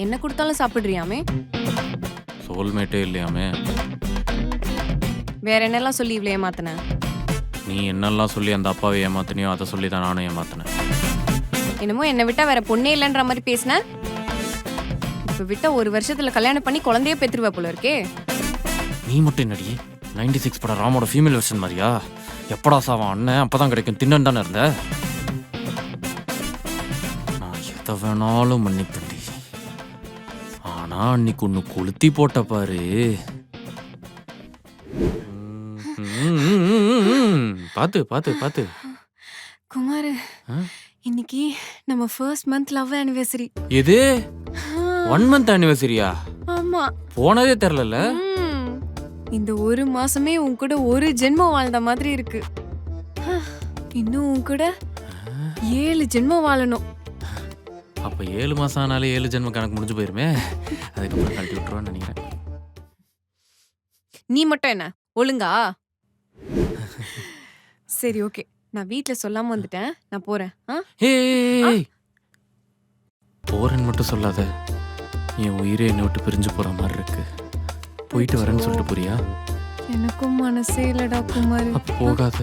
என்ன கொடுத்தாலும் சாப்பிடுறியாமே? சோல்மேட்டே இல்லையாமே. வேற என்னெல்லாம் சொல்லி இவ்வளோ ஏமாத்தின? நீ என்னெல்லாம் சொல்லி அந்த அப்பாவை ஏமாத்தினியோ அதை சொல்லி தான் நானும் ஏமாத்தினேன். என்னமோ என்னை விட்டா வேற பொண்ணே இல்லைன்ற மாதிரி பேசின. இப்போ விட்டா 1 வருஷத்துல கல்யாணம் பண்ணி குழந்தையே பெற்றுருவ போல இருக்கே. நீ மட்டும் என்னடி 96 படம் ராமோட ஃபீமேல் வெர்ஷன் மாதிரியா? எப்படா சாவான் அண்ணன் அப்பதான் கிடைக்கும் தின்னு தானே இருந்த. நான் எதை வேணாலும் மன்னிப்பண்டி. ஆனா அன்னைக்கு ஒன்று கொளுத்தி போட்ட பாரு. பாத்து பாத்து பாத்து குமார், இன்னைக்கு நம்ம ஃபர்ஸ்ட் மந்த் லவ் ஆனிவர்சரி. எது 1 month ஆனிவர்சரியா? ஆமா. போனதே தெரியல. இந்த 1 மாசமே உன் கூட ஒரு ஜென்மம் வாழ்ந்த மாதிரி இருக்கு. இன்னும் உன் கூட 7 ஜென்மம் வாழணும். அப்ப 7 மாசம் ஆனாலே 7 ஜென்ம கணக்கு முடிஞ்சு போயிருமே. அதுக்கப்புறம் கழட்டி விட்டுருவான்னு நினைக்கிறேன். நீ மட்டும் என்ன ஒழுங்கா? சரி ஓகே, நான் வீட்ல சொல்லாம வந்துட்டேன். நான் போறேன். ஏய் போறேன்னு மட்டும் சொல்லாத. என் உயிரே என்னை விட்டு பிரிஞ்சு போற மாதிரி இருக்கு. போயிட்டு வரேன்னு சொல்லிட்டு போறியா? எனக்கும் மனசே இல்லடா குமார். அப்ப போகாத.